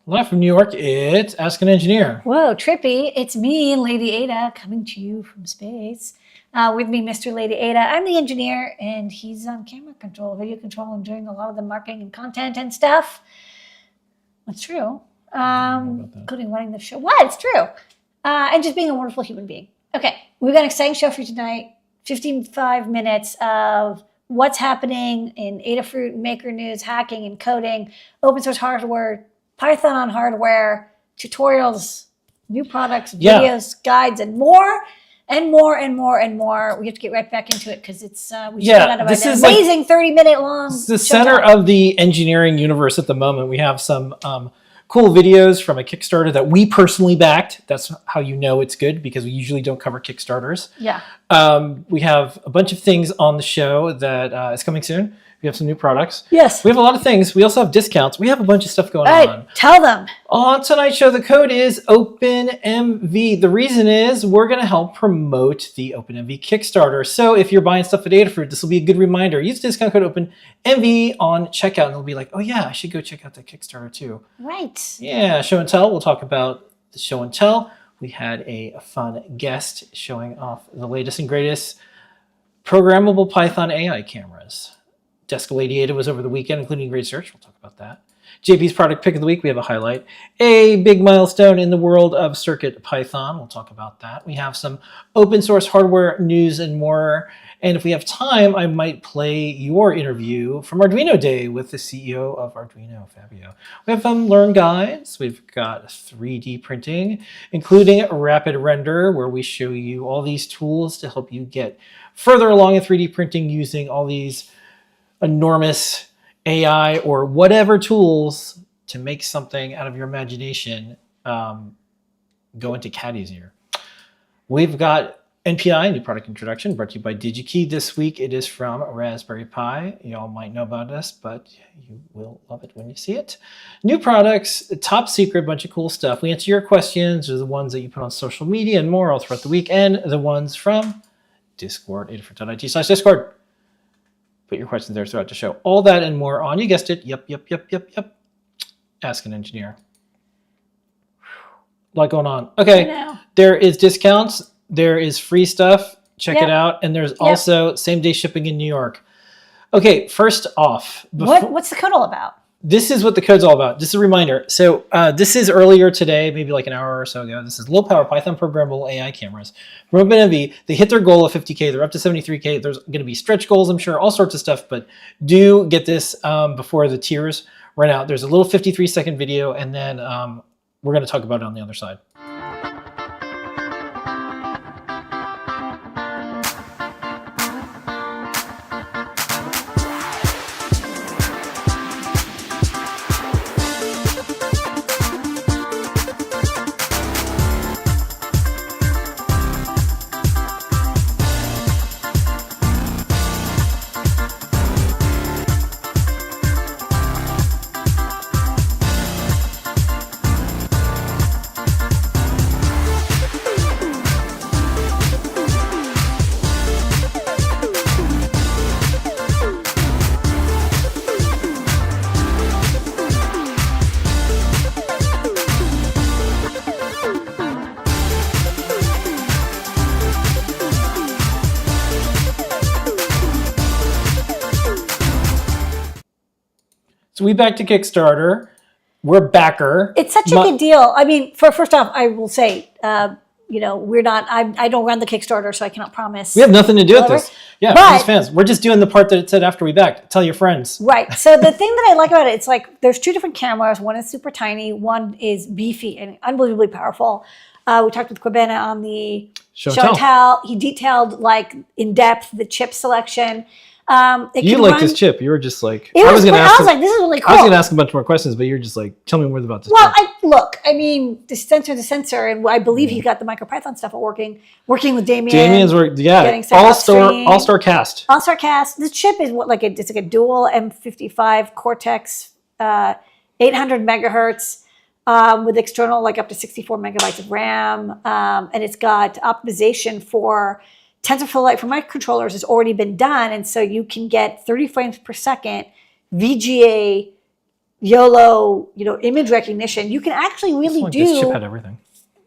Live from New York, it's Ask an Engineer. Whoa, trippy. It's me, Ladyada, coming to you from space. With me, Mr. Ladyada. I'm the engineer, and he's on camera control, video control, and doing a lot of the marketing and content and stuff. That's true. Including running the show. What? It's true. And just being a wonderful human being. Okay, we've got an exciting show for you tonight. 55 minutes of what's happening in Adafruit, Maker News, hacking and coding, open source hardware, Python on hardware, tutorials, new products, videos, guides, and more, and more, and more, and more. We have to get right back into it because it's we just got out of an amazing 30-minute long. It's the center of the engineering universe at the moment. We have some cool videos from a Kickstarter that we personally backed. That's how you know it's good, because we usually don't cover Kickstarters. Yeah. We have a bunch of things on the show that is coming soon. We have some new products. Yes. We have a lot of things. We also have discounts. We have a bunch of stuff going on. Tell them. On tonight's show, the code is OpenMV. The reason is we're going to help promote the OpenMV Kickstarter. So if you're buying stuff at Adafruit, this will be a good reminder. Use discount code OpenMV on checkout, and it'll be like, oh yeah, I should go check out the Kickstarter too. Right. Yeah, show and tell. We'll talk about the show and tell. We had a fun guest showing off the latest and greatest programmable Python AI cameras. Desk Ladyada was over the weekend, including Great Search. We'll talk about that. JP's product pick of the week, we have a highlight. A big milestone in the world of Circuit Python. We'll talk about that. We have some open source hardware news and more. And if we have time, I might play your interview from Arduino Day with the CEO of Arduino, Fabio. We have Learn guides. We've got 3D printing, including rapid render, where we show you all these tools to help you get further along in 3D printing using all these enormous AI or whatever tools to make something out of your imagination go into CAD easier. We've got NPI, new product introduction, brought to you by DigiKey. This week it is from Raspberry Pi. You all might know about this, but you will love it when you see it. New products, top secret, bunch of cool stuff. We answer your questions, or the ones that you put on social media and more all throughout the week, and the ones from Discord, adafruit.it/Discord. Put your questions there throughout the show. All that and more on, you guessed it, yep. Ask an Engineer. A lot going on. Okay, there is discounts. There is free stuff. Check it out. And there's also same-day shipping in New York. Okay, first off. What's the code all about? This is what the code's all about. Just a reminder. So this is earlier today, maybe like an hour or so ago. This is low-power Python programmable AI cameras from OpenMV. They hit their goal of 50K. They're up to 73K. There's going to be stretch goals, I'm sure, all sorts of stuff. But do get this before the tiers run out. There's a little 53-second video, and then we're going to talk about it on the other side. So we back to Kickstarter. We're backer. It's such a good deal. I mean, first off, I will say we're not. I don't run the Kickstarter, so I cannot promise. We have nothing to do with Whatever. this. Yeah, But- we're just fans. We're just doing the part that it said after we backed. Tell your friends. Right. So the thing that I like about it, it's like there's two different cameras. One is super tiny. One is beefy and unbelievably powerful. We talked with Quibena on the Show show and tell. He detailed like in depth the chip selection. You like this chip. You were just like, I was like, this is really cool. I was going to ask a bunch more questions, but you're just like, tell me more about this Well, chip. I mean, the sensor, and I believe he's got the MicroPython stuff working with Damien. Damien's work, all-star cast. All-star cast. This chip is it's like a dual M55 Cortex, 800 megahertz, with external like up to 64 megabytes of RAM, and it's got optimization for TensorFlow Lite for microcontrollers has already been done, and so you can get 30 frames per second VGA YOLO, image recognition. You can actually really do this chip had everything.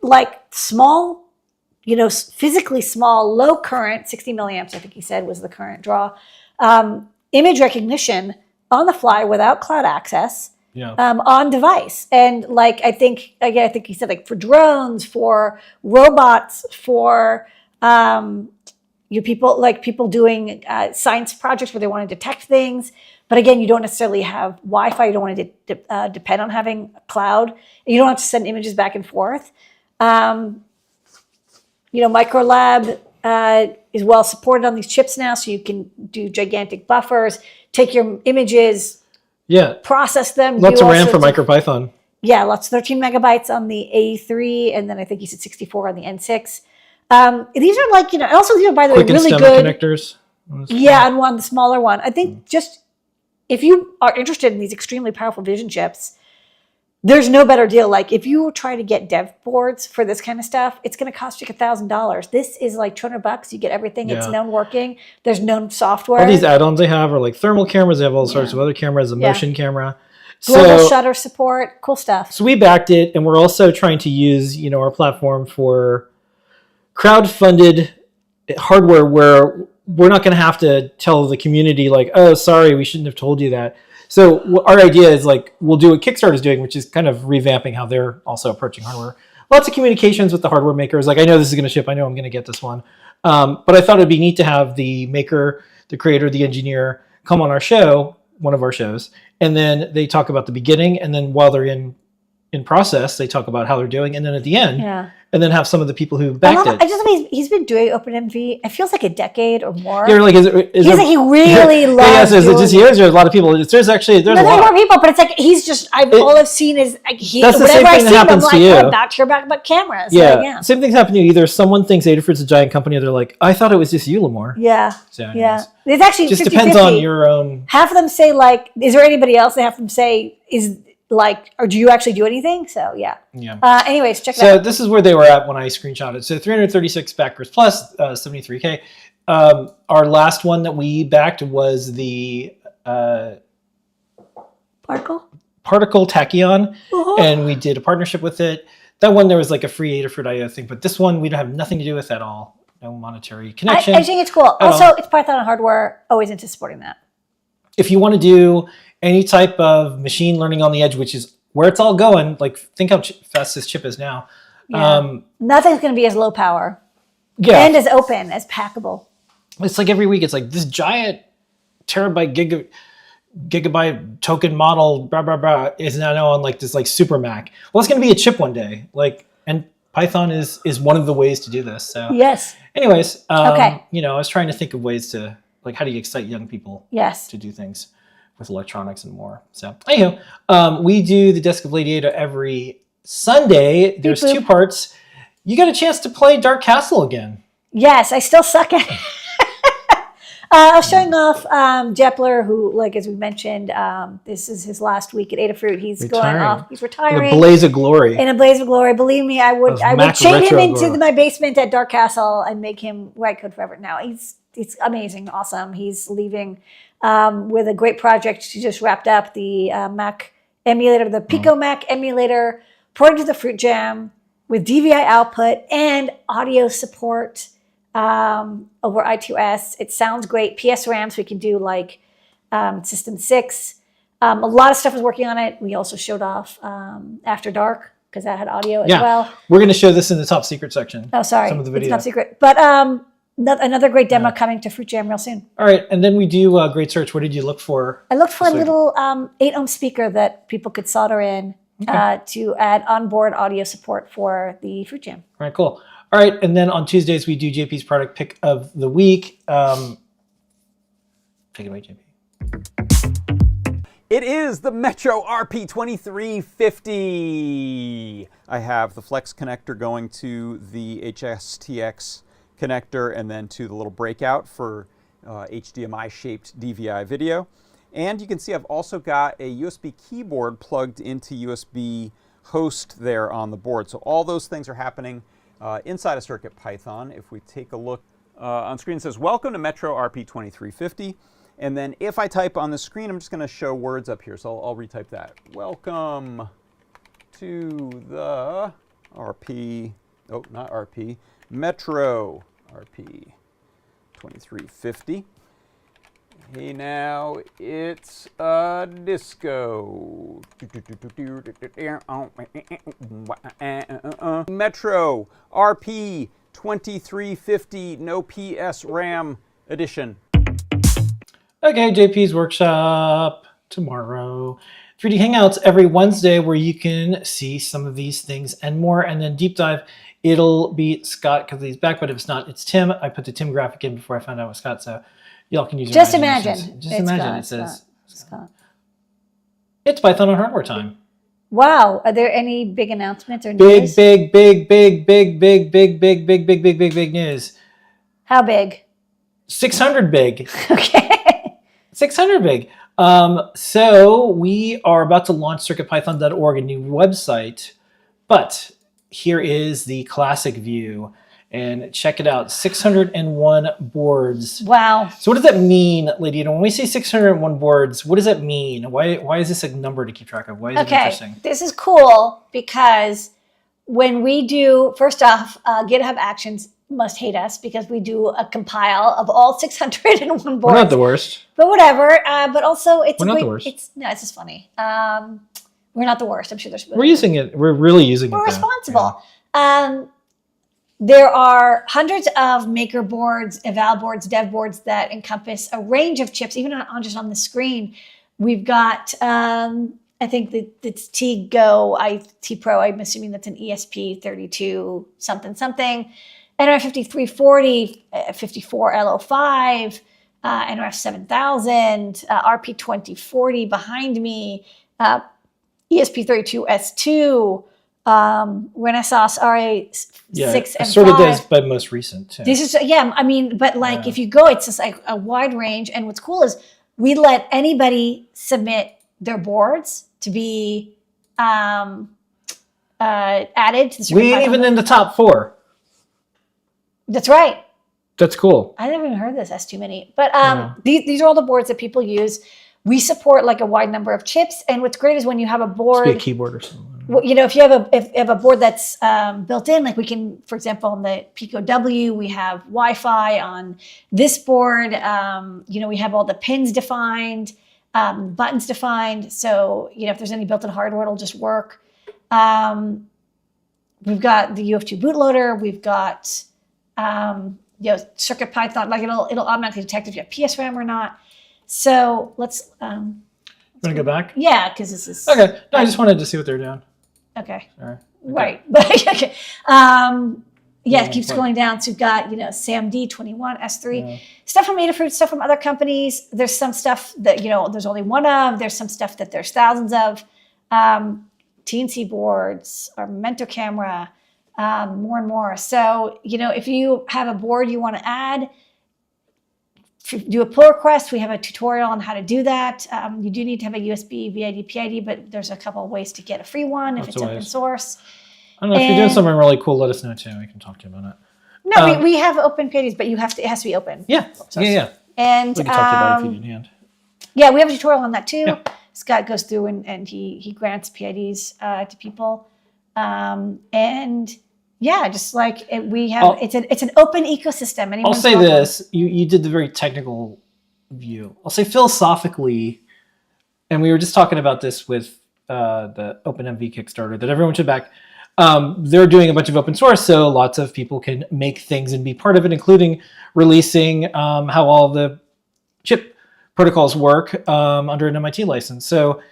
Like small, physically small, low current, 60 milliamps, I think he said was the current draw, image recognition on the fly without cloud access. Yeah. On device. And like, I think he said like for drones, for robots, for people doing science projects where they want to detect things. But again, you don't necessarily have Wi-Fi. You don't want to depend on having a cloud. You don't have to send images back and forth. Microlab is well supported on these chips now, so you can do gigantic buffers, take your images, process them. Lots of RAM for MicroPython. Yeah, lots, 13 megabytes on the A3, and then I think he said 64 on the N6. These are like, also these are, by the way, really good connectors. Yeah, and the smaller one. I think just if you are interested in these extremely powerful vision chips, there's no better deal. Like if you try to get dev boards for this kind of stuff, it's going to cost you $1,000. This is like $200. You get everything. It's known working. There's known software. All these add-ons they have are like thermal cameras. They have all sorts of other cameras, a motion camera. Global shutter support, cool stuff. So we backed it, and we're also trying to use, our platform for crowd-funded hardware where we're not going to have to tell the community like, oh, sorry, we shouldn't have told you that. So our idea is like, we'll do what Kickstarter is doing, which is kind of revamping how they're also approaching hardware. Lots of communications with the hardware makers. Like, I know this is going to ship. I know I'm going to get this one. But I thought it'd be neat to have the maker, the creator, the engineer come on our show, one of our shows, and then they talk about the beginning. And then while they're in process, they talk about how they're doing. And then at the end, and then have some of the people who backed it. I just think he's been doing OpenMV. It feels like a decade or more. Yeah, like he really loves. Is it just you? There's a lot of people. There's a lot more people, but it's like he's just. All I've seen is like that's the same thing that happens to you. I'm not sure about cameras. Yeah, same thing's happening to you. Either someone thinks Adafruit's a giant company, or they're like, I thought it was just you, Lamar. Yeah, so it's actually just 50-50. Depends on your own. Half of them say like, is there anybody else? They have them say is. Like, or do you actually do anything? So yeah. Anyways, check it out. So this is where they were at when I screenshotted. So 336 backers plus 73K. Our last one that we backed was the Particle Tachyon, and we did a partnership with it. That one there was like a free Adafruit IO thing, but this one we don't have nothing to do with at all. No monetary connection. I think it's cool. Also, it's Python hardware. Always into supporting that. If you want to do any type of machine learning on the edge, which is where it's all going, like think how fast this chip is now. Nothing's going to be as low power and as open, as packable. It's like every week, it's like this giant terabyte, gigabyte token model, blah, blah, blah, is now on like this like super Mac. Well, it's going to be a chip one day. And Python is one of the ways to do this. So anyways, I was trying to think of ways to, like, how do you excite young people to do things with electronics and more. So anywho, we do the Desk of Ladyada every Sunday. There's two parts. You got a chance to play Dark Castle again. Yes, I still suck at it. I was showing off Jepler, who, like, as we mentioned, this is his last week at Adafruit. He's going off. He's retiring. In a blaze of glory. In a blaze of glory. Believe me, I would chain him into my basement at Dark Castle and make him write code forever. Now, he's amazing, awesome. He's leaving with a great project. She just wrapped up the Mac emulator, the Pico Mac emulator, ported to the Fruit Jam with DVI output and audio support over I2S. It sounds great. PSRAM, so we can do like System 6. A lot of stuff is working on it. We also showed off After Dark because that had audio as Yeah. well. We're going to show this in the top secret section. Oh, sorry. Some of the video. It's top secret. But another great demo coming to Fruit Jam real soon. All right. And then we do a great search. What did you look for? I looked for a little 8-ohm speaker that people could solder in to add onboard audio support for the Fruit Jam. All right, cool. All right. And then on Tuesdays, we do JP's product pick of the week. Take it away, JP. It is the Metro RP2350. I have the flex connector going to the HSTX connector and then to the little breakout for HDMI-shaped DVI video. And you can see I've also got a USB keyboard plugged into USB host there on the board. So all those things are happening inside of CircuitPython. If we take a look on screen, it says, welcome to Metro RP2350. And then if I type on the screen, I'm just going to show words up here. So I'll retype that. Welcome to the RP, oh, not RP, Metro RP 2350. Hey, now it's a disco. Metro RP 2350, no PS RAM edition. Okay, JP's workshop tomorrow. 3D Hangouts every Wednesday where you can see some of these things and more. And then Deep Dive, it'll be Scott because he's back, but if it's not, it's Tim. I put the Tim graphic in before I found out it was Scott, so y'all can use your Just imaginations. imagine. Just It's imagine. Scott, It says, Scott. it's Python on hardware time. Wow. Are there any big announcements or Big, news? big, big, big, big, big, big, big, big, big, big, big, big news. How big? 600 big. Okay. 600 big. So we are about to launch CircuitPython.org, a new website, but here is the classic view, and check it out, 601 boards. Wow. So what does that mean, Ladyada? When we say 601 boards, what does that mean? Why is this a number to keep track of? Why is it interesting? This is cool because when we do, first off, GitHub Actions must hate us because we do a compile of all 601 boards. We're not the worst. But whatever. But also, it's We're not the worst. It's just funny. We're not the worst. I'm sure there's. We're using it. We're really using it. We're though. responsible. There are hundreds of maker boards, eval boards, dev boards that encompass a range of chips, even just on the screen. We've got, I think it's T-Go, T-Pro, I'm assuming that's an ESP32 something. NRF5340, 54LO5, NRF7000, RP2040 behind me, ESP32S2, Renaissance RA6 and sort 5. of does, but most recent too. This is, but if you go, it's just like a wide range. And what's cool is we let anybody submit their boards to be added to the We ain't even in the top 4. That's right. That's cool. I never even heard this. That's too many. But these are all the boards that people use. We support like a wide number of chips. And what's great is when you have a board, Just be a keyboard or something. well, if you have a board that's built in, like we can, for example, on the Pico W, we have Wi-Fi on this board. We have all the pins defined, buttons defined. So, if there's any built-in hardware, it'll just work. We've got the UF2 bootloader. We've got CircuitPython. Like it'll automatically detect if you have PSRAM or not. So let's. Want to go back? Yeah, because this is okay. No, I just wanted to see what they're doing. okay. Sorry. Okay. Right. But okay. It keeps going down. So we've got, SAMD 21, S3, stuff from Adafruit, stuff from other companies. There's some stuff that, there's only one of. There's some stuff that there's thousands of. TNC boards, our Mentor camera, more and more. So, if you have a board you want to add, do a pull request. We have a tutorial on how to do that. You do need to have a USB, VID, PID, but there's a couple of ways to get a free one if it's open source. I don't know, if you're doing something really cool, let us know too. We can talk to you about it. No, we have open PIDs, but it has to be open. Yeah. Yeah. And we can talk to you about it if you need a hand. Yeah, we have a tutorial on that too. Yeah. Scott goes through and he grants PIDs to people. Just like we have, it's an open ecosystem. I'll say this: you did the very technical view. I'll say philosophically, and we were just talking about this with the OpenMV Kickstarter that everyone should back. They're doing a bunch of open source, so lots of people can make things and be part of it, including releasing how all the chip protocols work under an MIT license. So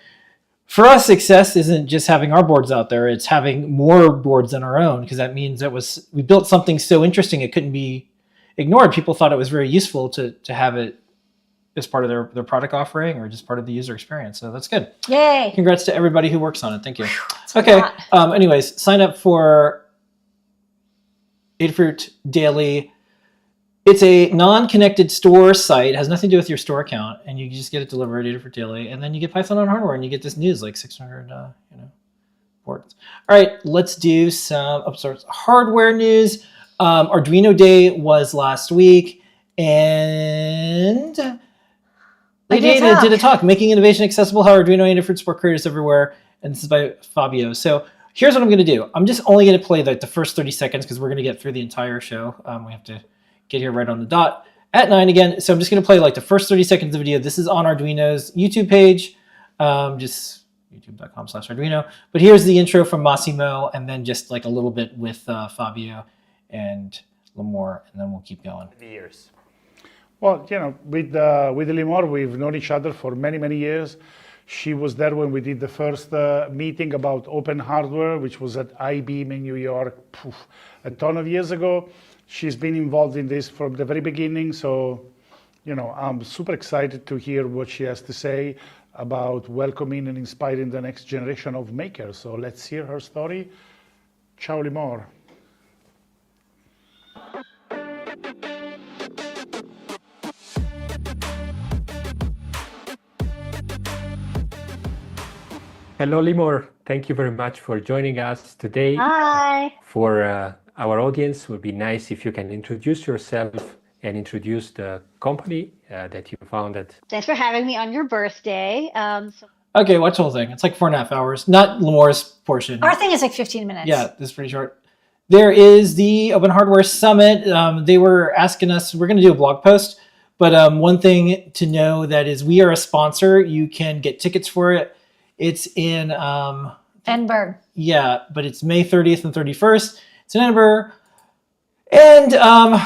for us, success isn't just having our boards out there; it's having more boards than our own, because that means we built something so interesting it couldn't be ignored. People thought it was very useful to have it as part of their product offering or just part of the user experience. So that's good. Yay. Congrats to everybody who works on it. Thank you. That's a Okay. lot. Anyways, sign up for Adafruit Daily. It's a non-connected store site. It has nothing to do with your store account, and you just get it delivered Adafruit Daily, and then you get Python on hardware, and you get this news like 600 boards. All right, let's do some hardware news. Arduino Day was last week, and Ladyada did a talk, Making Innovation Accessible, How Arduino and Adafruit Support Creators Everywhere, and this is by Fabio. So here's what I'm going to do. I'm just only going to play the first 30 seconds because we're going to get through the entire show. We have to get here right on the dot at 9 again. So I'm just going to play the first 30 seconds of video. This is on Arduino's YouTube page, just youtube.com/Arduino. But here's the intro from Massimo, and then just a little bit with Fabio and Limor, and then we'll keep going. The years. Well, with Limor, we've known each other for many, many years. She was there when we did the first meeting about open hardware, which was at iBeam in New York, a ton of years ago. She's been involved in this from the very beginning. So, I'm super excited to hear what she has to say about welcoming and inspiring the next generation of makers. So let's hear her story. Ciao, Limor. Hello, Limor. Thank you very much for joining us today. Hi. For our audience, it would be nice if you can introduce yourself and introduce the company that you founded. Thanks for having me on your birthday. Okay, watch the whole thing. It's 4.5 hours, not Limor's portion. Our thing is 15 minutes. Yeah, this is pretty short. There is the Open Hardware Summit. They were asking us, we're going to do a blog post, but one thing to know that is we are a sponsor. You can get tickets for it. It's in Edinburgh. Yeah, but it's May 30th and 31st. It's in Edinburgh. And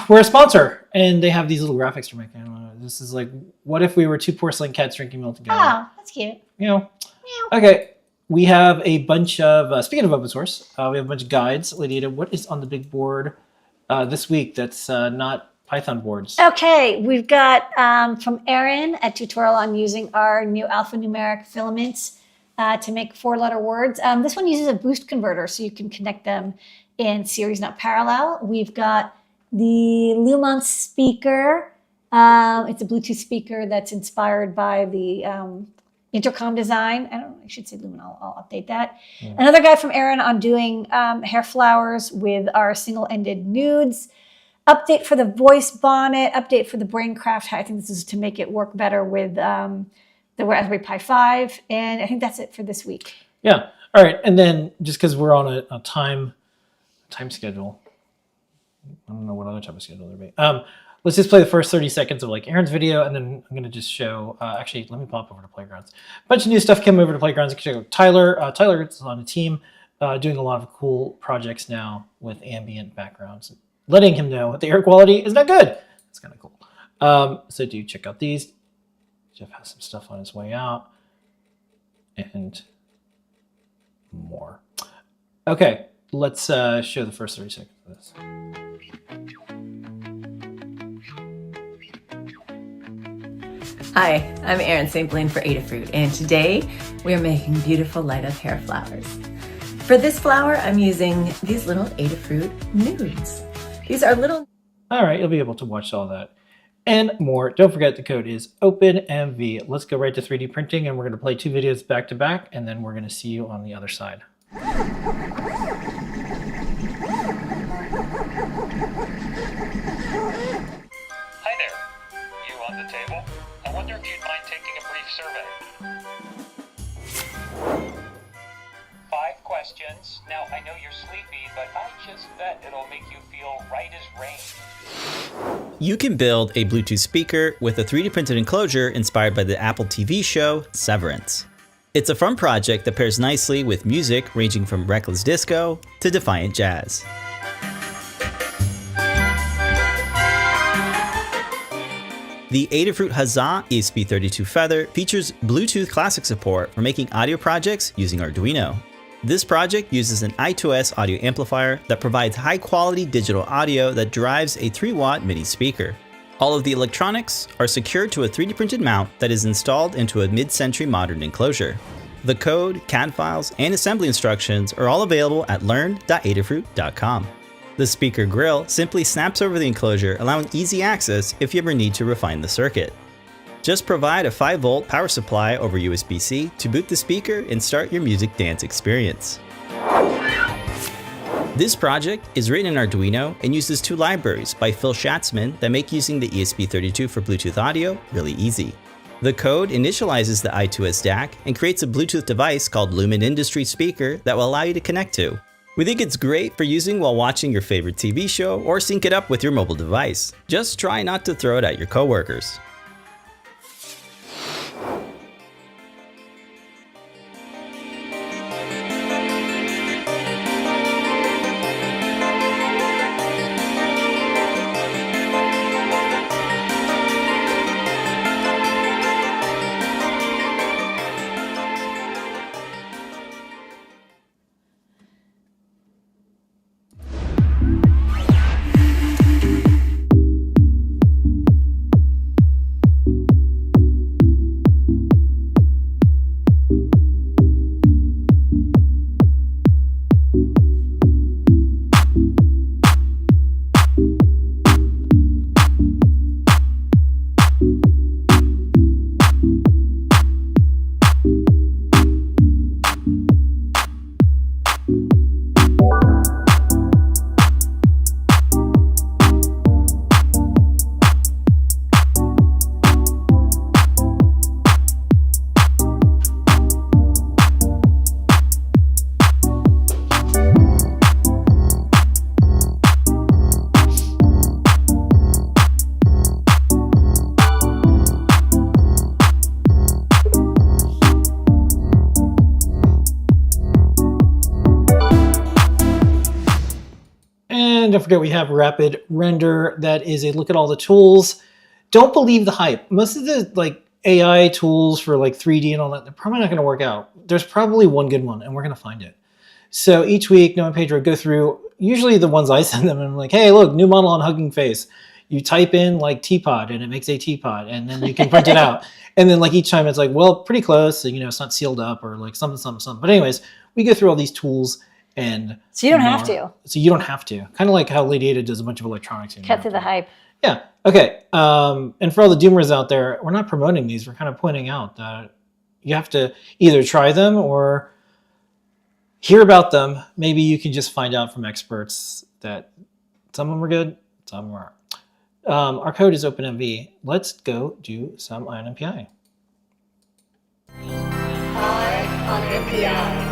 we're a sponsor. And they have these little graphics to make. I don't know. This is what if we were two porcelain cats drinking milk together? Oh, that's cute. Okay. We have a bunch of, speaking of open source, we have a bunch of guides. Ladyada, what is on the big board this week that's not Python boards? Okay, we've got from Aaron a tutorial on using our new alphanumeric filaments to make 4-letter words. This one uses a boost converter, so you can connect them in series, not parallel. We've got the Lumon speaker. It's a Bluetooth speaker that's inspired by the intercom design. I should say Lumen. I'll update that. Yeah. Another guide from Aaron on doing hair flowers with our single-ended nudes. Update for the voice bonnet. Update for the Braincraft. I think this is to make it work better with the Raspberry Pi 5. And I think that's it for this week. Yeah. All right. And then just because we're on a time schedule, I don't know what other type of schedule there be. Let's just play the first 30 seconds of Aaron's video, and then I'm going to just show, actually, let me pop over to Playgrounds. A bunch of new stuff came over to Playgrounds. You can check out Tyler. Tyler is on a team doing a lot of cool projects now with ambient backgrounds, letting him know the air quality is not good. It's kind of cool. So do check out these. Jeff has some stuff on his way out and more. Okay, let's show the first 30 seconds of this. Hi, I'm Erin St. Blaine for Adafruit, and today we are making beautiful light-up hair flowers. For this flower, I'm using these little Adafruit nudes. These are little... All right, you'll be able to watch all that and more. Don't forget the code is OpenMV. Let's go right to 3D printing, and we're going to play 2 videos back to back, and then we're going to see you on the other side. Hi there. You on the table? I wonder if you'd mind taking a brief survey. 5 questions. Now, I know you're sleepy, but I just bet it'll make you feel right as rain. You can build a Bluetooth speaker with a 3D printed enclosure inspired by the Apple TV show Severance. It's a fun project that pairs nicely with music ranging from reckless disco to defiant jazz. The Adafruit Huzzah ESP32 Feather features Bluetooth Classic support for making audio projects using Arduino. This project uses an I2S audio amplifier that provides high-quality digital audio that drives a 3-watt MIDI speaker. All of the electronics are secured to a 3D printed mount that is installed into a mid-century modern enclosure. The code, CAD files, and assembly instructions are all available at learn.adafruit.com. The speaker grill simply snaps over the enclosure, allowing easy access if you ever need to refine the circuit. Just provide a 5-volt power supply over USB-C to boot the speaker and start your music dance experience. This project is written in Arduino and uses 2 libraries by Phil Schatzman that make using the ESP32 for Bluetooth audio really easy. The code initializes the I2S DAC and creates a Bluetooth device called Lumen Industry Speaker that will allow you to connect to. We think it's great for using while watching your favorite TV show or sync it up with your mobile device. Just try not to throw it at your coworkers. And don't forget we have Rapid Render. That is a look at all the tools. Don't believe the hype. Most of the AI tools for 3D and all that, they're probably not going to work out. There's probably one good one, and we're going to find it. So each week, Noah and Pedro go through, usually the ones I send them, and I'm like, hey, look, new model on Hugging Face. You type in teapot, and it makes a teapot, and then you can print it out. And then each time it's well, pretty close. So, it's not sealed up or something. But anyways, we go through all these tools. And so you don't have to. So you don't have to. Kind of like how Ladyada does a bunch of electronics. Cut through the hype. Yeah. Okay. And for all the doomers out there, we're not promoting these. We're kind of pointing out that you have to either try them or hear about them. Maybe you can just find out from experts that some of them are good, some of them aren't. Our code is OpenMV. Let's go do some Ion MPI. Ion MPI.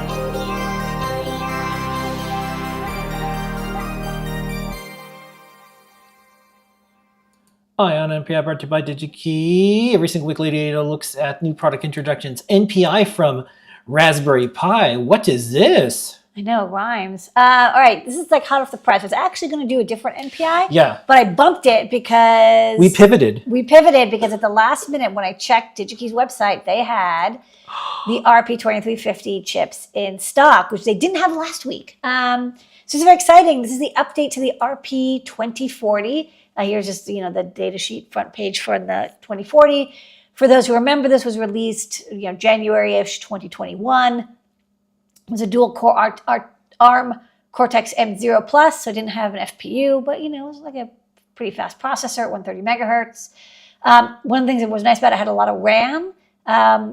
Ion MPI brought to you by DigiKey. Every single week, Ladyada looks at new product introductions. NPI from Raspberry Pi. What is this? I know, it rhymes. All right, this is hot off the press. I was actually going to do a different NPI. Yeah. But I bumped it because... We pivoted. We pivoted because at the last minute when I checked DigiKey's website, they had the RP2350 chips in stock, which they didn't have last week. So it's very exciting. This is the update to the RP2040. Here's just, the data sheet front page for the 2040. For those who remember, this was released, January-ish 2021. It was a dual-core ARM Cortex M0 Plus, so it didn't have an FPU, but, it was a pretty fast processor at 130 megahertz. One of the things that was nice about it had a lot of RAM.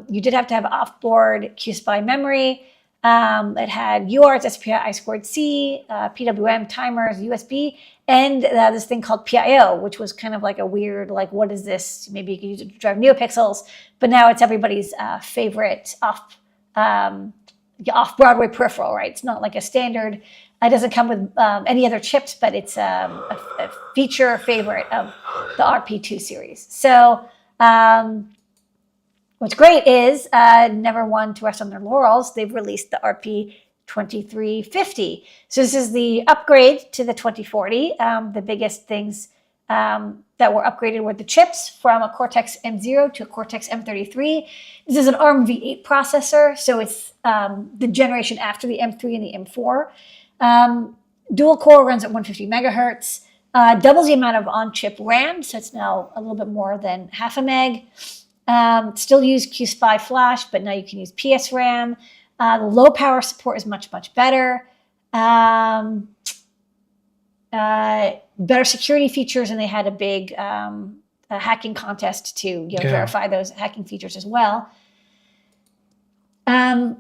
You did have to have off-board QSPI memory. It had UARTs, SPI, I2C, PWM, timers, USB, and this thing called PIO, which was kind of a weird, what is this? Maybe you could use it to drive NeoPixels, but now it's everybody's favorite off-Broadway peripheral, right? It's not a standard. It doesn't come with any other chips, but it's a feature favorite of the RP2 series. So what what's great is never one to rest on their laurels. They've released the RP2350. So this is the upgrade to the 2040. The biggest things that were upgraded were the chips from a Cortex M0 to a Cortex M33. This is an ARM V8 processor, so it's the generation after the M3 and the M4. Dual core runs at 150 megahertz, doubles the amount of on-chip RAM, so it's now a little bit more than half a meg. Still use QSPI flash, but now you can use PSRAM. The low power support is much, much better. Better security features, and they had a big hacking contest to verify those hacking features as well. And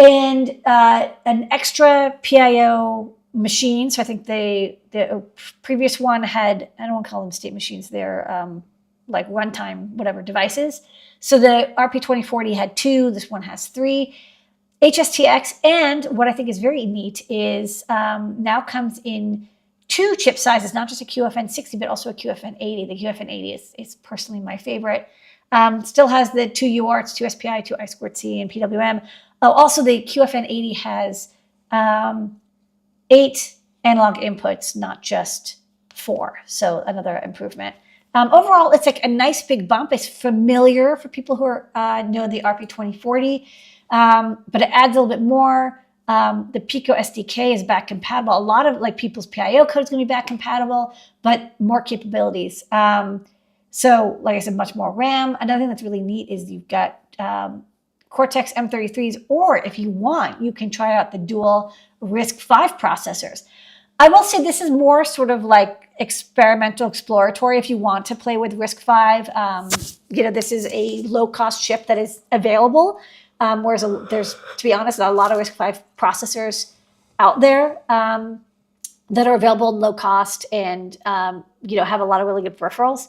an extra PIO machine. So I think the previous one had, I don't want to call them state machines, they're like runtime, whatever devices. So the RP2040 had 2, this one has 3. HSTX, and what I think is very neat is now comes in 2 chip sizes, not just a QFN60, but also a QFN80. The QFN80 is personally my favorite. Still has the 2 UARTs, 2 SPI, 2 I2C, and PWM. Oh, also the QFN80 has 8 analog inputs, not just 4. So another improvement. Overall, it's like a nice big bump. It's familiar for people who know the RP2040, but it adds a little bit more. The Pico SDK is back compatible. A lot of like people's PIO code is going to be back compatible, but more capabilities. So like I said, much more RAM. Another thing that's really neat is you've got Cortex M33s, or if you want, you can try out the dual RISC-V processors. I will say this is more sort of like experimental, exploratory if you want to play with RISC-V. This is a low-cost chip that is available. Whereas there's, to be honest, not a lot of RISC-V processors out there that are available and low cost and have a lot of really good peripherals.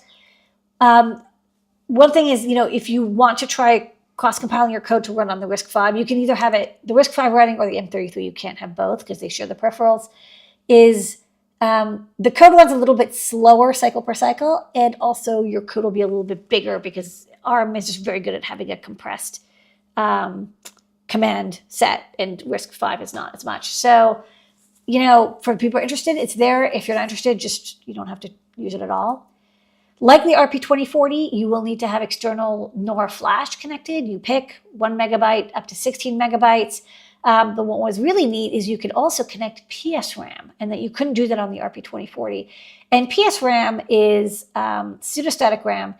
One thing is, if you want to try cross-compiling your code to run on the RISC-V, you can either have the RISC-V running or the M33. You can't have both because they share the peripherals. The code runs a little bit slower cycle per cycle, and also your code will be a little bit bigger because ARM is just very good at having a compressed command set, and RISC-V is not as much. So, for people who are interested, it's there. If you're not interested, you don't have to use it at all. Like the RP2040, you will need to have external NOR flash connected. You pick 1 megabyte up to 16 megabytes. But what was really neat is you could also connect PSRAM, and that you couldn't do that on the RP2040. And PSRAM is pseudostatic RAM.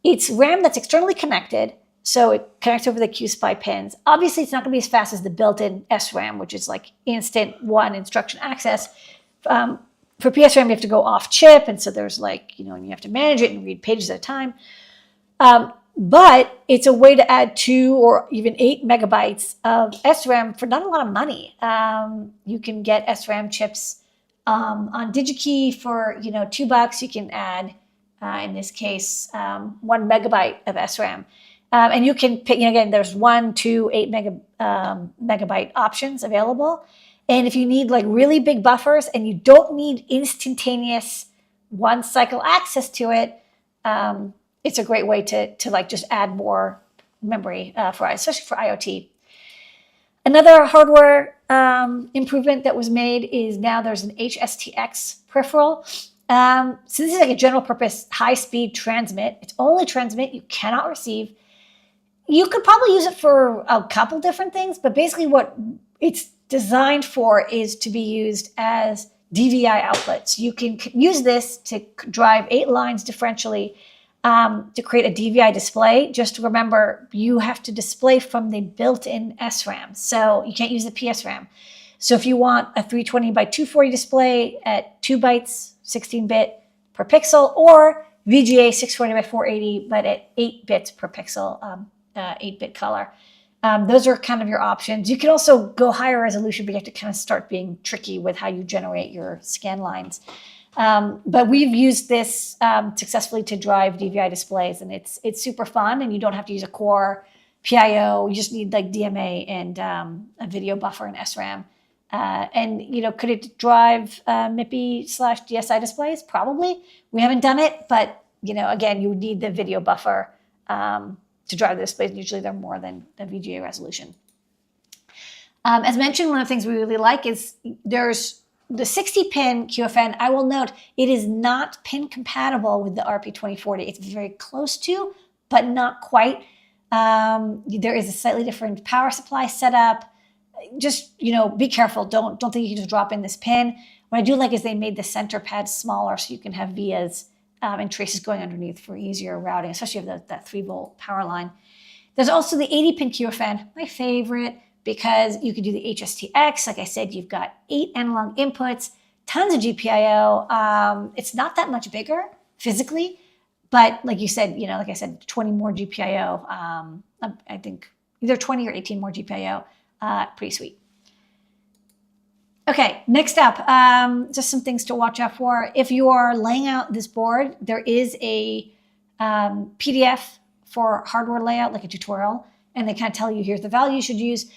It's RAM that's externally connected, so it connects over the QSPI pins. Obviously, it's not going to be as fast as the built-in SRAM, which is like instant one instruction access. For PSRAM, you have to go off chip, and so there's you have to manage it and read pages at a time. But it's a way to add 2 or even 8 megabytes of SRAM for not a lot of money. You can get SRAM chips on DigiKey for $2. You can add, in this case, 1 megabyte of SRAM. And you can pick, again, there's 1, 2, 8 megabyte options available. And if you need really big buffers and you don't need instantaneous 1 cycle access to it, it's a great way to just add more memory especially for IoT. Another hardware improvement that was made is now there's an HSTX peripheral. So this is like a general purpose high speed transmit. It's only transmit, you cannot receive. You could probably use it for a couple different things, but basically what it's designed for is to be used as DVI outputs. You can use this to drive 8 lines differentially to create a DVI display. Just remember, you have to display from the built-in SRAM, so you can't use the PSRAM. So if you want a 320 by 240 display at 2 bytes, 16-bit per pixel, or VGA 640 by 480, but at 8 bits per pixel, 8-bit color. Those are kind of your options. You can also go higher resolution, but you have to kind of start being tricky with how you generate your scan lines. But we've used this successfully to drive DVI displays, and it's super fun, and you don't have to use a core PIO. You just need DMA and a video buffer and SRAM. And could it drive MIPI/DSI displays? Probably. We haven't done it, but again, you would need the video buffer to drive the displays. Usually they're more than the VGA resolution. As mentioned, one of the things we really like is there's the 60-pin QFN. I will note it is not pin compatible with the RP2040. It's very close to, but not quite. There is a slightly different power supply setup. Just, be careful. Don't think you can just drop in this pin. What I do like is they made the center pad smaller so you can have vias and traces going underneath for easier routing, especially if that 3-volt power line. There's also the 80-pin QFN, my favorite, because you can do the HSTX. Like I said, you've got 8 analog inputs, tons of GPIO. It's not that much bigger physically, but like you said, like I said, 20 more GPIO. I think either 20 or 18 more GPIO. Pretty sweet. Okay, next up, just some things to watch out for. If you are laying out this board, there is a PDF for hardware layout, like a tutorial, and they kind of tell you here's the value you should use.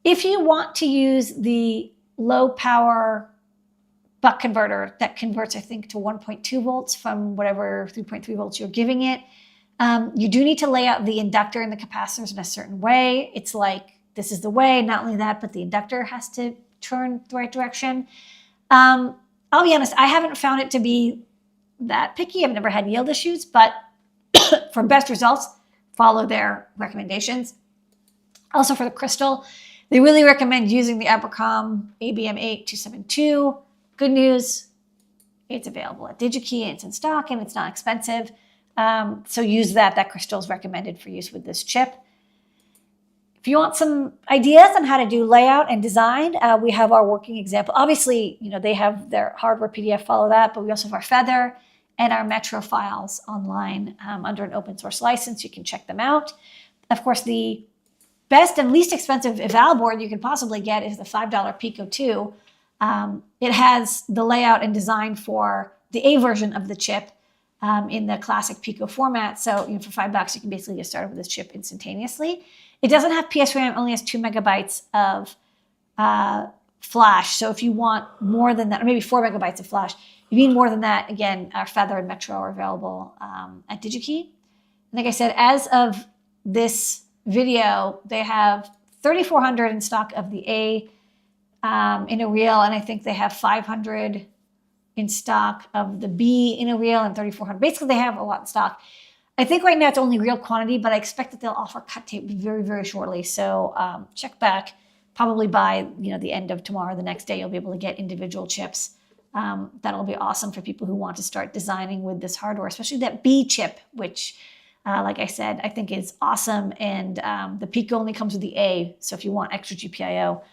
If you want to use the low power buck converter that converts, I think, to 1.2 volts from whatever 3.3 volts you're giving it, you do need to lay out the inductor and the capacitors in a certain way. It's like, this is the way. Not only that, but the inductor has to turn the right direction. I'll be honest, I haven't found it to be that picky. I've never had yield issues, but for best results, follow their recommendations. Also for the crystal, they really recommend using the Abercom ABM8272. Good news, it's available at DigiKey, and it's in stock, and it's not expensive. So use that. That crystal is recommended for use with this chip. If you want some ideas on how to do layout and design, we have our working example. Obviously, they have their hardware PDF, follow that, but we also have our Feather and our Metro files online under an open source license. You can check them out. Of course, the best and least expensive eval board you can possibly get is the $5 Pico 2. It has the layout and design for the A version of the chip in the classic Pico format. So for $5, you can basically get started with this chip instantaneously. It doesn't have PSRAM, only has 2 megabytes of flash. So if you want more than that, or maybe 4 megabytes of flash, if you need more than that, again, our Feather and Metro are available at DigiKey. And like I said, as of this video, they have 3,400 in stock of the A in a reel, and I think they have 500 in stock of the B in a reel and 3,400. Basically, they have a lot in stock. I think right now it's only real quantity, but I expect that they'll offer cut tape very, very shortly. So check back. Probably by the end of tomorrow, the next day, you'll be able to get individual chips. That'll be awesome for people who want to start designing with this hardware, especially that B chip, which, like I said, I think is awesome. And the Pico only comes with the A. So if you want extra GPIO,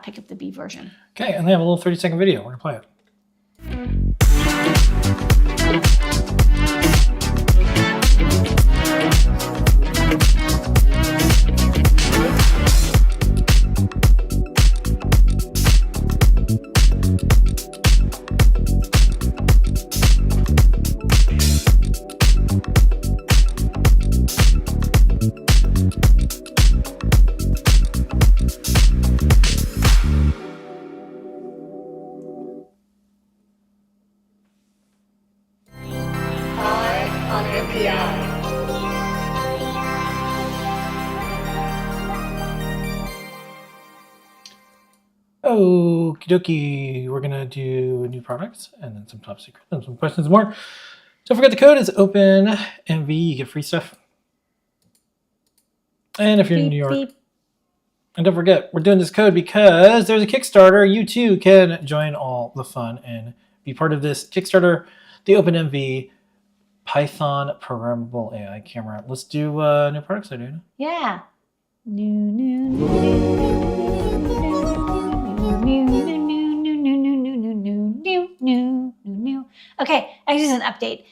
pick up the B version. Okay, and they have a little 30-second video. We're going to play it. Okie dokie, we're gonna do new products and then some top secret and some questions more. Don't forget the code is OpenMV, you get free stuff. And if you're in New York, and don't forget, we're doing this code because there's a Kickstarter. You too can join all the fun and be part of this Kickstarter, the OpenMV Python programmable AI camera. Let's do new products, Ladyada. Yeah. Okay, actually, this is an update.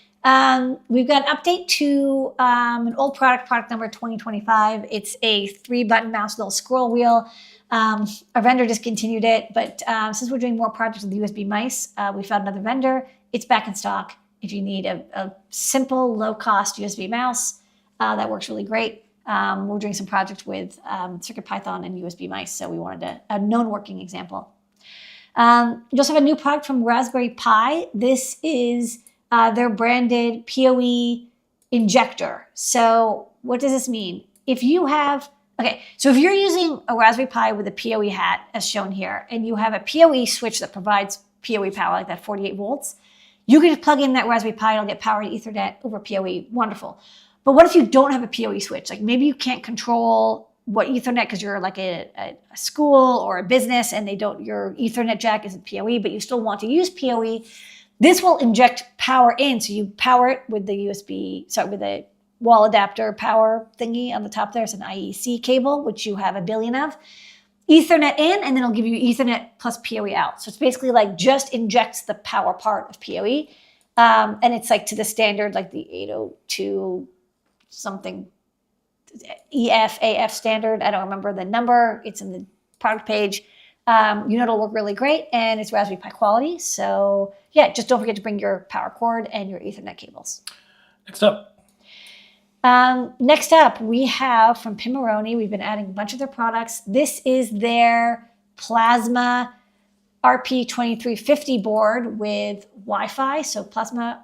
We've got an update to an old product number 2025. It's a 3-button mouse, little scroll wheel. Our vendor discontinued it, but since we're doing more projects with USB mice, we found another vendor. It's back in stock. If you need a simple, low-cost USB mouse, that works really great. We're doing some projects with CircuitPython and USB mice, so we wanted a known working example. You also have a new product from Raspberry Pi. This is their branded PoE injector. So what does this mean? If you have, okay, so if you're using a Raspberry Pi with a PoE hat, as shown here, and you have a PoE switch that provides PoE power, like that 48 volts, you can just plug in that Raspberry Pi, it'll get power to Ethernet over PoE. Wonderful. But what if you don't have a PoE switch? Like maybe you can't control what Ethernet because you're like a school or a business and your Ethernet jack isn't PoE, but you still want to use PoE. This will inject power in. So you power it with the with the wall adapter power thingy on the top there. It's an IEC cable, which you have a billion of. Ethernet in, and then it'll give you Ethernet plus PoE out. So it's basically like just injects the power part of PoE. And it's like to the standard, like the 802 something AF standard. I don't remember the number. It's in the product page. It'll work really great, and it's Raspberry Pi quality. So yeah, just don't forget to bring your power cord and your Ethernet cables. Next up, we have from Pimoroni. We've been adding a bunch of their products. This is their Plasma RP2350 board with Wi-Fi, so Plasma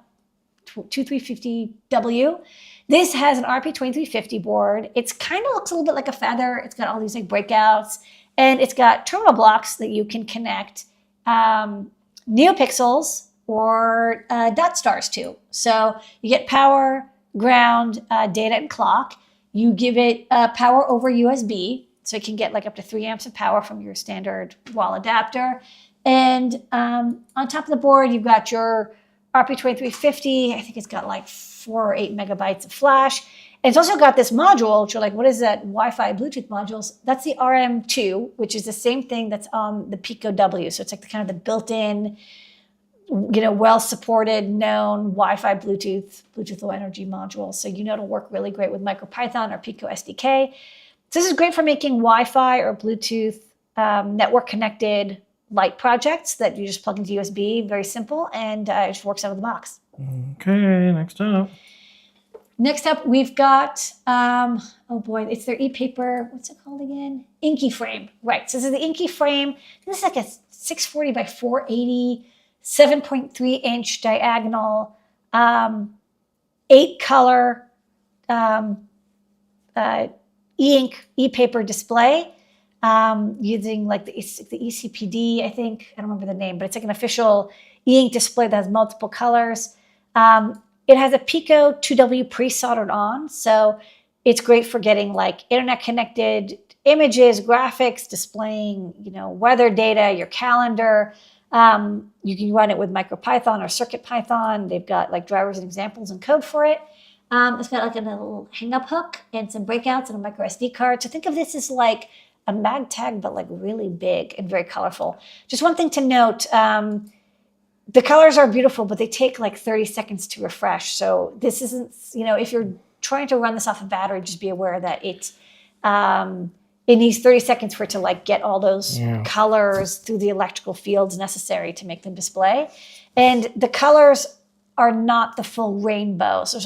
2350W. This has an RP2350 board. It kind of looks a little bit like a feather. It's got all these like breakouts, and it's got terminal blocks that you can connect neopixels or dot stars to. So you get power, ground, data, and clock. You give it power over USB, so it can get like up to 3 amps of power from your standard wall adapter. And on top of the board, you've got your RP2350. I think it's got like 4 or 8 megabytes of flash. And it's also got this module, which you're like, what is that? Wi-Fi Bluetooth modules. That's the RM2, which is the same thing that's on the Pico W. So it's like the kind of the built-in, well-supported, known Wi-Fi Bluetooth Low Energy module. So it'll work really great with MicroPython or Pico SDK. So this is great for making Wi-Fi or Bluetooth network-connected light projects that you just plug into USB. Very simple, and it just works out of the box. Okay, next up. Next up, we've got, it's their e-paper. What's it called again? Inky Frame. Right, so this is the Inky Frame. This is like a 640 by 480, 7.3-inch diagonal, 8-color e-ink e-paper display using like the ECPD, I think. I don't remember the name, but it's like an official e-ink display that has multiple colors. It has a Pico 2W pre-soldered on, so it's great for getting like internet-connected images, graphics, displaying, weather data, your calendar. You can run it with MicroPython or CircuitPython. They've got like drivers and examples and code for it. It's got like a little hang-up hook and some breakouts and a micro SD card. So think of this as like a mag tag, but like really big and very colorful. Just one thing to note, the colors are beautiful, but they take like 30 seconds to refresh. So this isn't, if you're trying to run this off a battery, just be aware that it needs 30 seconds for it to like get all those colors through the electrical fields necessary to make them display. And the colors are not the full rainbow. So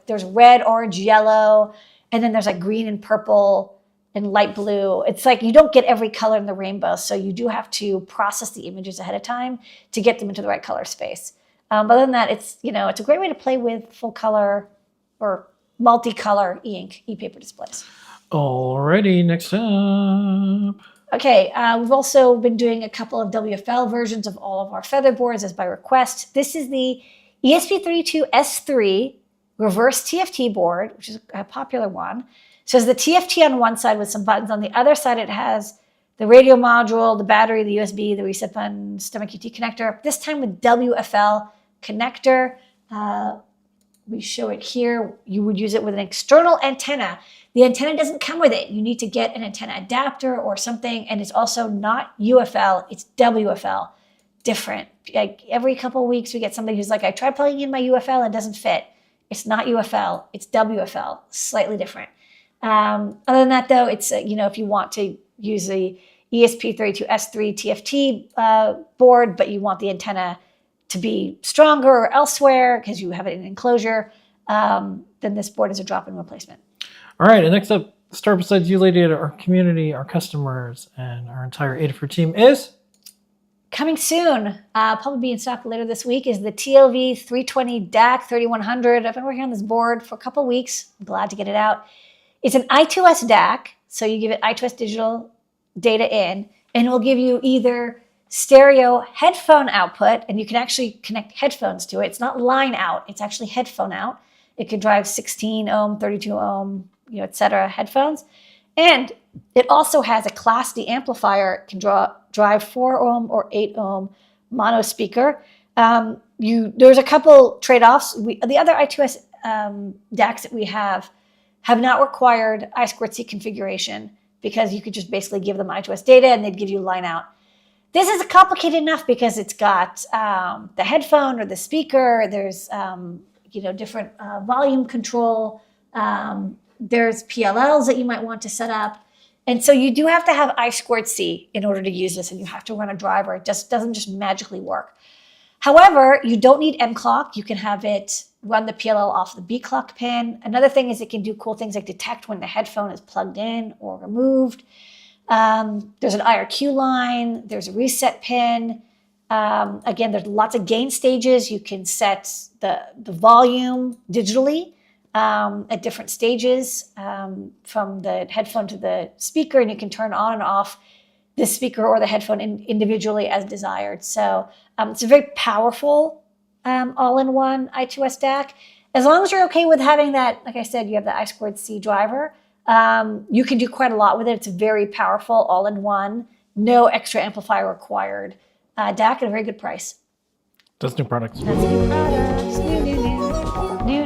there's red, orange, yellow, and then there's like green and purple and light blue. It's like you don't get every color in the rainbow, so you do have to process the images ahead of time to get them into the right color space. But other than that, it's a great way to play with full color or multicolor e-ink e-paper displays. Alrighty, next up. Okay, we've also been doing a couple of WFL versions of all of our feather boards as by request. This is the ESP32S3 reverse TFT board, which is a popular one. So it's the TFT on one side with some buttons. On the other side, it has the radio module, the battery, the USB, the reset button, stomach QT connector, this time with WFL connector. We show it here. You would use it with an external antenna. The antenna doesn't come with it. You need to get an antenna adapter or something, and it's also not UFL, it's WFL. Different. Like every couple of weeks, we get somebody who's like, I tried plugging in my UFL and it doesn't fit. It's not UFL, it's WFL, slightly different. Other than that, though, it's, if you want to use the ESP32S3 TFT board, but you want the antenna to be stronger or elsewhere because you have it in an enclosure, then this board is a drop-in replacement. All right, and next up, the star besides you, Ladyada, our community, our customers, and our entire Adafruit team is Coming soon, probably be in stock later this week, is the TLV 320 DAC 3100. I've been working on this board for a couple weeks. I'm glad to get it out. It's an I2S DAC, so you give it I2S digital data in, and it will give you either stereo headphone output, and you can actually connect headphones to it. It's not line out, it's actually headphone out. It can drive 16 ohm, 32 ohm, et cetera, headphones. And it also has a Class D amplifier. It can drive 4 ohm or 8 ohm mono speaker. There's a couple trade-offs. The other I2S DACs that we have not required I2C configuration because you could just basically give them I2S data and they'd give you line out. This is complicated enough because it's got the headphone or the speaker. There's different volume control. There's PLLs that you might want to set up. And so you do have to have I2C in order to use this, and you have to run a driver. It just doesn't just magically work. However, you don't need M clock. You can have it run the PLL off the B clock pin. Another thing is it can do cool things like detect when the headphone is plugged in or removed. There's an IRQ line. There's a reset pin. Again, there's lots of gain stages. You can set the volume digitally at different stages from the headphone to the speaker, and you can turn on and off the speaker or the headphone individually as desired. So it's a very powerful all-in-one I2S DAC. As long as you're okay with having that, like I said, you have the I2C driver, you can do quite a lot with it. It's a very powerful all-in-one, no extra amplifier required DAC at a very good price. That's new products. That's new products. New.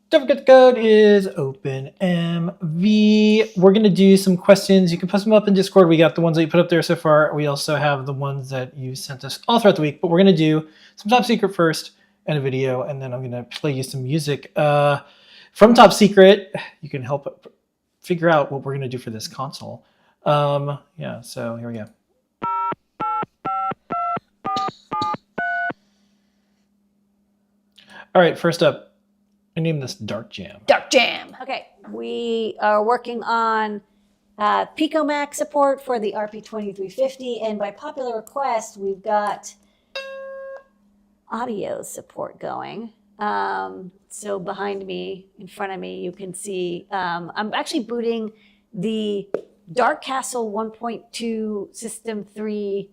Don't forget the code is OpenMV. We're going to do some questions. You can post them up in Discord. We got the ones that you put up there so far. We also have the ones that you sent us all throughout the week. But we're going to do some Top Secret first and a video. And then I'm going to play you some music from Top Secret. You can help figure out what we're going to do for this console. So here we go. All right, first up, I named this Dark Jam. Dark Jam. Okay, we are working on PicoMac support for the RP2350, and by popular request, we've got audio support going. So behind me, in front of me, you can see I'm actually booting the Dark Castle 1.2 System 3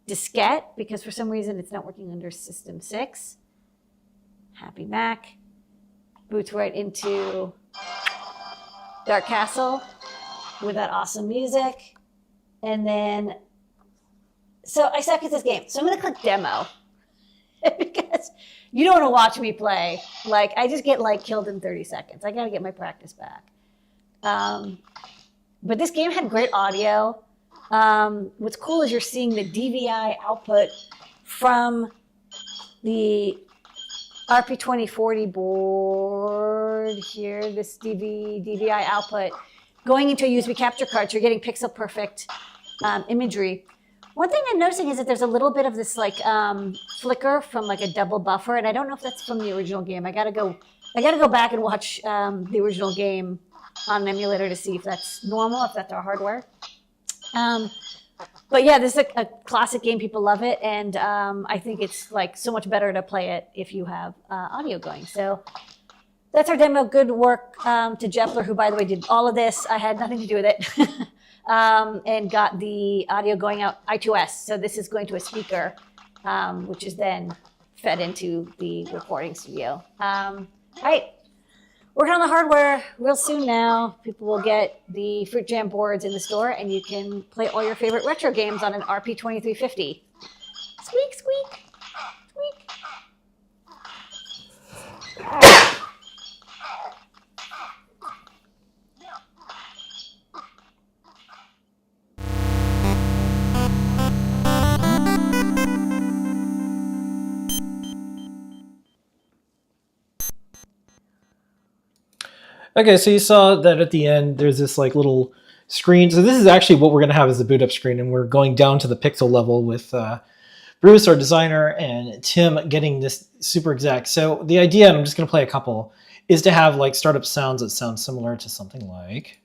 diskette because for some reason it's not working under System 6. Happy Mac. Boots right into Dark Castle with that awesome music. And then, so I suck at this game. So I'm going to click demo because you don't want to watch me play. Like, I just get killed in 30 seconds. I got to get my practice back. But this game had great audio. What's cool is you're seeing the DVI output from the RP2040 board here, this DVI output, going into a USB capture card, so you're getting pixel perfect imagery. One thing I'm noticing is that there's a little bit of this flicker from a double buffer, and I don't know if that's from the original game. I gotta go back and watch the original game on an emulator to see if that's normal, if that's our hardware. But yeah, this is a classic game. People love it, and I think it's so much better to play it if you have audio going. So that's our demo. Good work to Jepler, who, by the way, did all of this. I had nothing to do with it, and got the audio going out I2S. So this is going to a speaker, which is then fed into the recording studio. All right. Working on the hardware real soon now. People will get the Fruit Jam boards in the store, and you can play all your favorite retro games on an RP2350. Squeak, squeak, squeak. Okay, so you saw that at the end, there's this little screen. So this is actually what we're going to have as the boot up screen, and we're going down to the pixel level with Bruce, our designer, and Tim getting this super exact. So the idea, and I'm just going to play a couple, is to have startup sounds that sound similar to something like.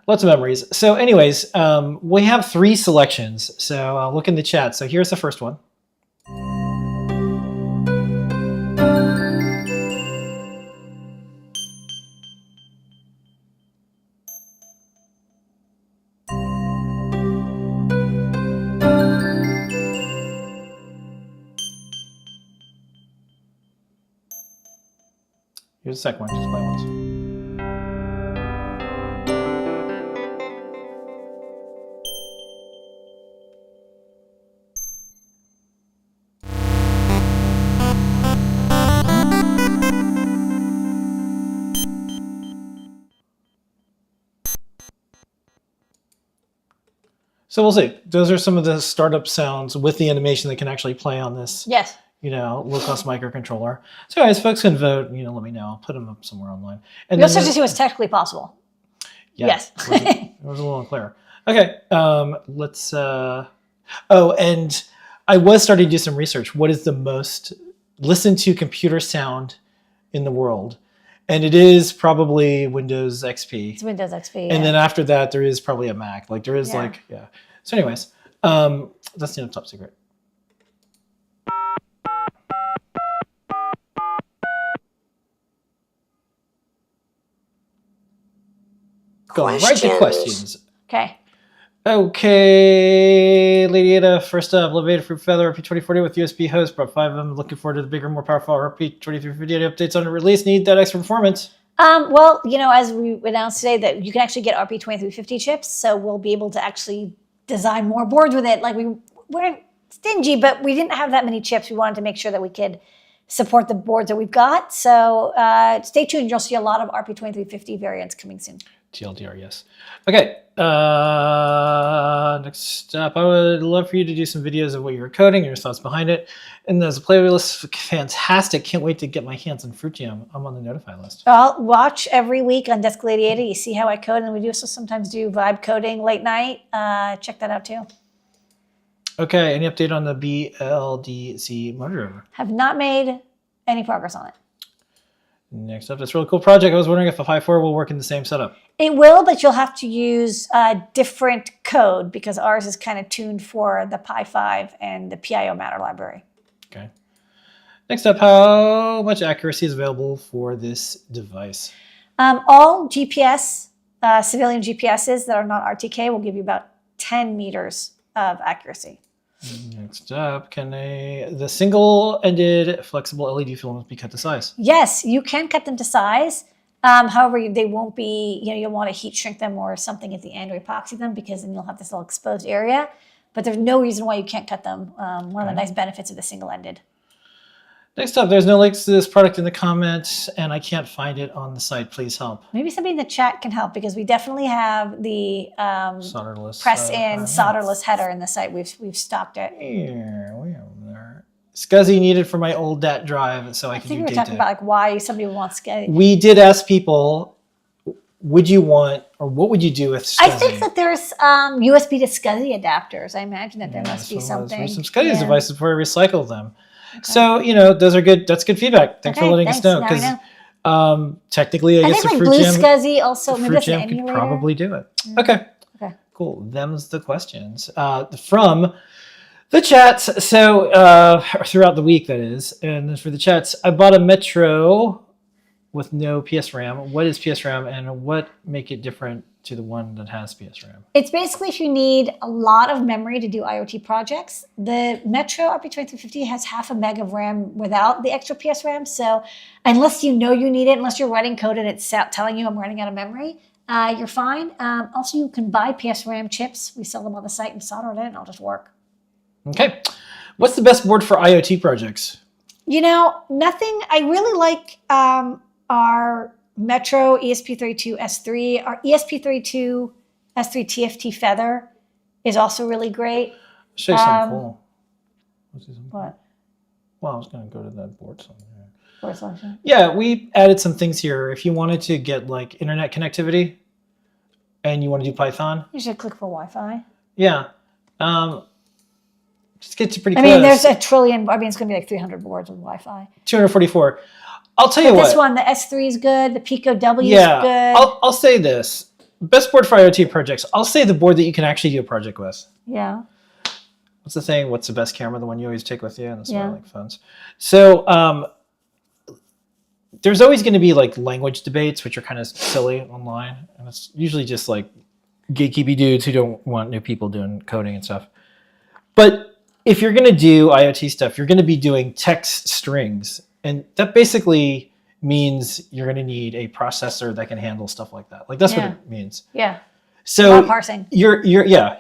Lots of memories. So anyways, we have 3 selections. So I'll look in the chat. So here's the first one. Here's the second one. Just play once. So we'll see. Those are some of the startup sounds with the animation that can actually play on this, Yes. low-cost microcontroller. So guys, folks can vote. Let me know. I'll put them up somewhere online. And We also have to see what's technically possible. yeah, Yes. it was a little unclear. Okay, let's. And I was starting to do some research. What is the most listened to computer sound in the world? And it is probably Windows XP. It's Windows XP. And then after that, there is probably a Mac. Like there is Yeah. So anyways, that's top secret. Go right to questions. Okay. Okay, Ladyada, first up, Adafruit Feather RP2040 with USB host, brought 5 of them. Looking forward to the bigger, more powerful RP2350 updates on the release. Need that extra performance. Well, as we announced today, that you can actually get RP2350 chips, so we'll be able to actually design more boards with it. Like we weren't stingy, but we didn't have that many chips. We wanted to make sure that we could support the boards that we've got. So stay tuned. You'll see a lot of RP2350 variants coming soon. TLDR, yes. Okay, next up, I would love for you to do some videos of what you're coding and your thoughts behind it. And there's a playlist, fantastic. Can't wait to get my hands on Fruit Jam. I'm on the notify list. I'll watch every week on Desk Ladyada. You see how I code, and we do also sometimes do vibe coding late night. Check that out too. Okay, any update on the BLDC motor driver? Have not made any progress on it. Next up, this really cool project. I was wondering if a Pi 4 will work in the same setup. It will, but you'll have to use a different code because ours is kind of tuned for the Pi 5 and the PIO Matter library. Okay. Next up, how much accuracy is available for this device? All GPS, civilian GPSs that are not RTK will give you about 10 meters of accuracy. Next up, can the single-ended flexible LED films be cut to size? Yes, you can cut them to size. However, they won't be, you'll want to heat shrink them or something at the end or epoxy them because then you'll have this little exposed area. But there's no reason why you can't cut them. One of the nice benefits of the single-ended. Next up, there's no links to this product in the comments, and I can't find it on the site. Please help. Maybe somebody in the chat can help because we definitely have the Solderless press-in solderless header in the site. We've stocked it. Here, we have there. SCSI needed for my old DAT drive, so I can think do we were data. talking about why somebody would want SCSI. We did ask people, would you want, or what would you do with SCSI? I think that there's USB to SCSI adapters. I imagine that there must be something. There's some SCSI devices before I recycle them. Okay. So, those are good. That's good feedback. Thanks for letting us know. Because technically, I guess think the like Fruit Blue Jam, SCSI also, Fruit Jam could probably do it. Yeah. Okay. Cool. Them's the questions from the chats. So throughout the week, that is. And for the chats, I bought a Metro with no PSRAM. What is PSRAM and what make it different to the one that has PSRAM? It's basically if you need a lot of memory to do IoT projects. The Metro RP2350 has 0.5 meg of RAM without the extra PSRAM. So unless you know you need it, unless you're writing code and it's telling you I'm running out of memory, you're fine. Also, you can buy PSRAM chips. We sell them on the site and solder it in and it'll just work. Okay. What's the best board for IoT projects? Nothing. I really like our Metro ESP32 S3. Our ESP32 S3 TFT Feather is also really great. Show you something cool. What? Well, I was going to go to that board somewhere. Board selection? Yeah, we added some things here. If you wanted to get like internet connectivity and you want to do Python. You should click for Wi-Fi. Yeah. Just get to pretty close. I mean, there's a trillion. I mean, it's going to be like 300 boards with Wi-Fi. 244. I'll tell you what. This one, the S3 is good. The Pico W is good. I'll say this. best board for IoT projects. I'll say the board that you can actually do a project with. Yeah. What's the saying? What's the best camera? The one you always take with you, and that's why I Yeah. like phones. So there's always going to be like language debates, which are kind of silly online, and it's usually just like gatekeepy dudes who don't want new people doing coding and stuff. But if you're going to do IoT stuff, you're going to be doing text strings, and that basically means you're going to need a processor that can handle stuff like that. Like that's what it means. Yeah. So parsing. You're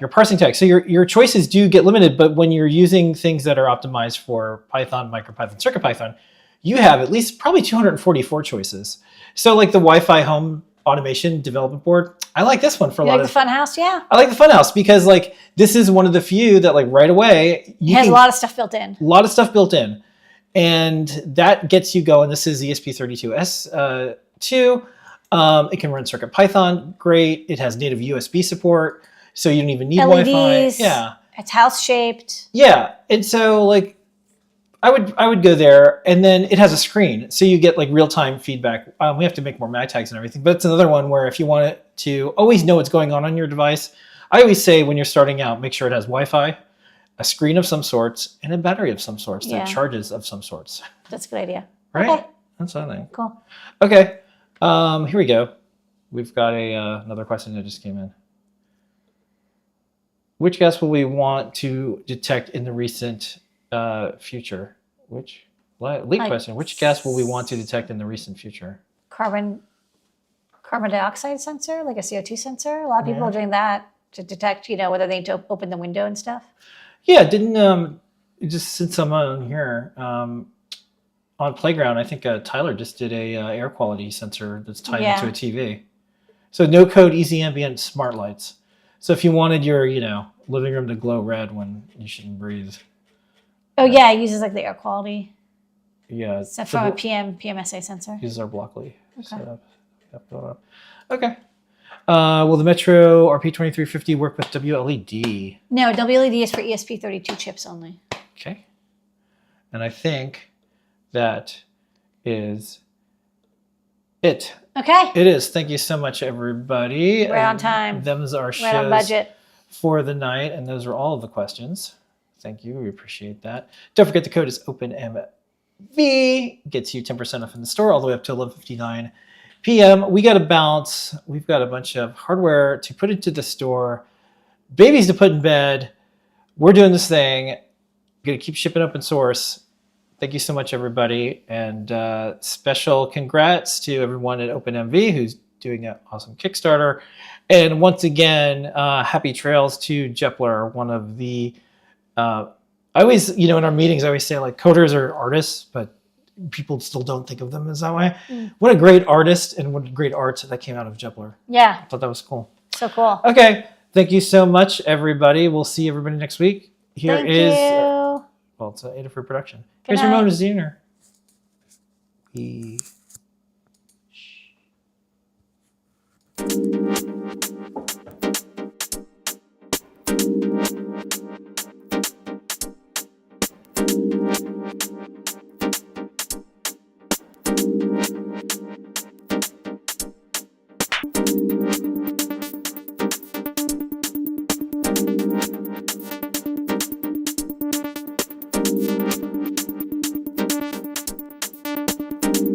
parsing text. So your choices do get limited, but when you're using things that are optimized for Python, MicroPython, CircuitPython, you have at least probably 244 choices. So like the Wi-Fi home automation development board, I like this one for a lot of the Funhouse, yeah. I like the Funhouse because like this is one of the few that like right away It has a lot of stuff built in. A lot of stuff built in. And that gets you going. This is ESP32S2. It can run CircuitPython, great. It has native USB support, so you don't even need Wi-Fi. Yeah, it's house shaped. Yeah, and so like, I would go there, and then it has a screen, so you get like real time feedback. We have to make more mag tags and everything, but it's another one where if you want it to always know what's going on your device, I always say when you're starting out, make sure it has Wi-Fi, a screen of some sorts, and a battery of some sorts that charges of some sorts. That's a good idea. Right? Okay. That's what I think. Cool. Okay. Here we go. We've got another question that just came in. Which gas will we want to detect in the recent future? Lead question. Which gas will we want to detect in the recent future? Carbon dioxide sensor, like a CO2 sensor. A lot of people are doing that to detect, whether they need to open the window and stuff. Yeah, didn't just since I'm on here on Playground, I think Tyler just did a air quality sensor that's tied into a TV. So no code, easy ambient, smart lights. So if you wanted your living room to glow red when you shouldn't breathe. Oh yeah, it uses like the air quality. Yeah, it's from a PMSA sensor. Uses our Blockly setup. Okay. Will the Metro RP2350 work with WLED? No, WLED is for ESP32 chips only. Okay. And I think that is it. Okay. It is. Thank you so much, everybody. Right on time. Them's our shows right on budget for the night, and those are all of the questions. Thank you. We appreciate that. Don't forget the code is OpenMV. Gets you 10% off in the store all the way up to 11:59 p.m. We got to bounce. We've got a bunch of hardware to put into the store, babies to put in bed. We're doing this thing. Going to keep shipping open source. Thank you so much, everybody. And special congrats to everyone at OpenMV who's doing an awesome Kickstarter. And once again, happy trails to Jepler, one of the... I always, in our meetings, I always say like coders are artists, but people still don't think of them as that way. What a great artist and what great art that came out of Jepler. Yeah. I thought that was cool. So cool. Okay. Thank you so much, everybody. We'll see everybody next week. Thank you. Well, it's an Adafruit production. Good Here's Ramon night. Ziner.